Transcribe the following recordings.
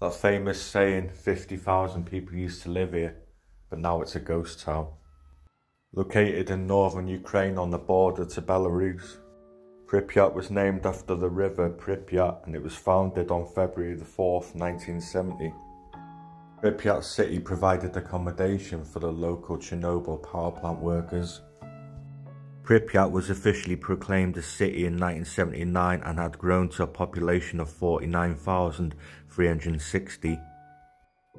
That famous saying, 50,000 people used to live here, but now it's a ghost town. Located in northern Ukraine on the border to Belarus, Prypyat was named after the river Prypyat, and it was founded on February the 4th, 1970. Prypyat city provided accommodation for the local Chernobyl power plant workers. Prypyat was officially proclaimed a city in 1979 and had grown to a population of 49,360.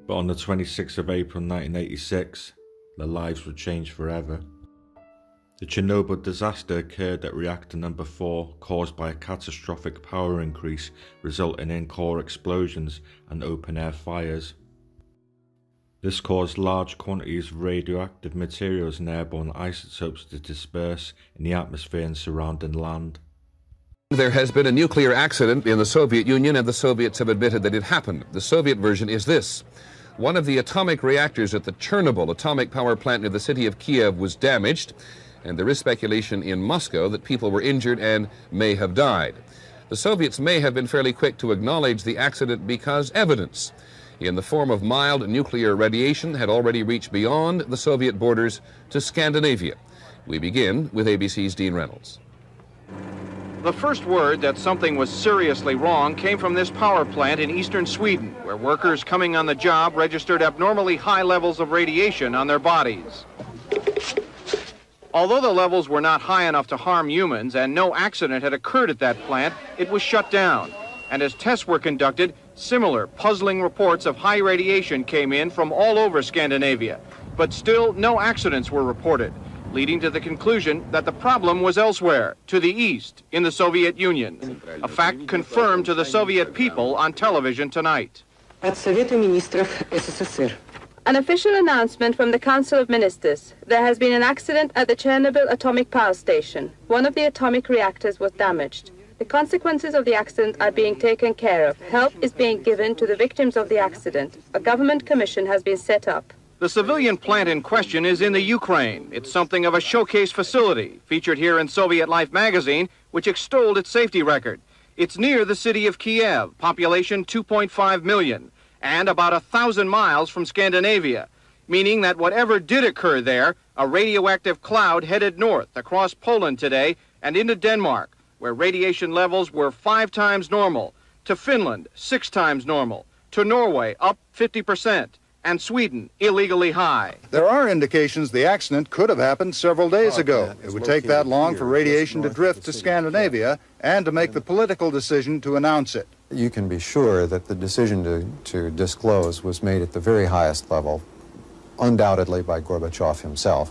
But on the 26th of April 1986, their lives were changed forever. The Chernobyl disaster occurred at reactor number 4, caused by a catastrophic power increase resulting in core explosions and open-air fires. This caused large quantities of radioactive materials and airborne isotopes to disperse in the atmosphere and surrounding land. There has been a nuclear accident in the Soviet Union, and the Soviets have admitted that it happened. The Soviet version is this. One of the atomic reactors at the Chernobyl atomic power plant near the city of Kiev was damaged, and there is speculation in Moscow that people were injured and may have died. The Soviets may have been fairly quick to acknowledge the accident because evidence in the form of mild nuclear radiation had already reached beyond the Soviet borders to Scandinavia. We begin with ABC's Dean Reynolds. The first word that something was seriously wrong came from this power plant in eastern Sweden, where workers coming on the job registered abnormally high levels of radiation on their bodies. Although the levels were not high enough to harm humans and no accident had occurred at that plant, it was shut down. And as tests were conducted, similar puzzling reports of high radiation came in from all over Scandinavia. But still, no accidents were reported, leading to the conclusion that the problem was elsewhere, to the east, in the Soviet Union. A fact confirmed to the Soviet people on television tonight. От Совета министров СССР. An official announcement from the Council of Ministers. There has been an accident at the Chernobyl atomic power station. One of the atomic reactors was damaged. The consequences of the accident are being taken care of. Help is being given to the victims of the accident. A government commission has been set up. The civilian plant in question is in the Ukraine. It's something of a showcase facility, featured here in Soviet Life magazine, which extolled its safety record. It's near the city of Kiev, population 2.5 million, and about 1,000 miles from Scandinavia, meaning that whatever did occur there, a radioactive cloud headed north across Poland today and into Denmark, where radiation levels were 5 times normal, to Finland 6 times normal, to Norway up 50%, and Sweden illegally high. There are indications the accident could have happened several days ago. It would take that long for radiation to drift to Scandinavia and to make the political decision to announce it. You can be sure that the decision to disclose was made at the very highest level, undoubtedly by Gorbachev himself,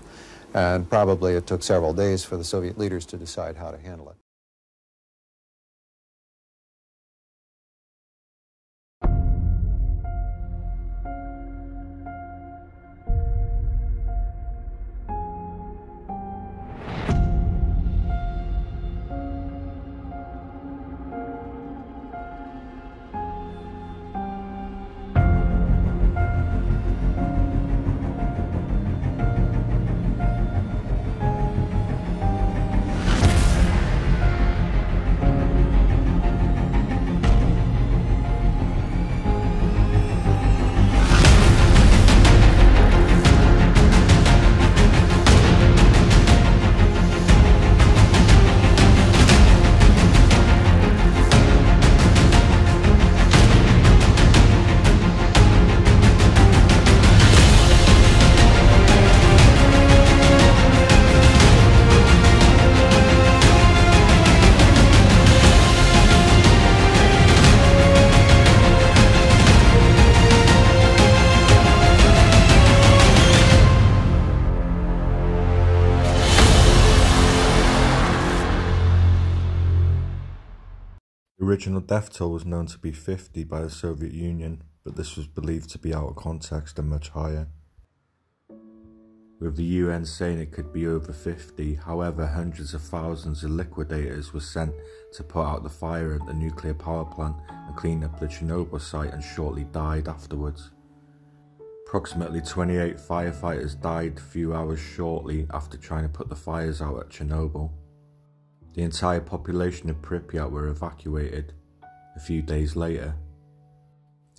and probably it took several days for the Soviet leaders to decide how to handle it. The original death toll was known to be 50 by the Soviet Union, but this was believed to be out of context and much higher, with the UN saying it could be over 50. However, hundreds of thousands of liquidators were sent to put out the fire at the nuclear power plant and clean up the Chernobyl site, and shortly died afterwards. Approximately 28 firefighters died a few hours shortly after trying to put the fires out at Chernobyl. The entire population of Prypyat were evacuated a few days later.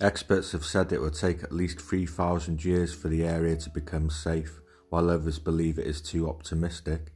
Experts have said it will take at least 3,000 years for the area to become safe, while others believe it is too optimistic.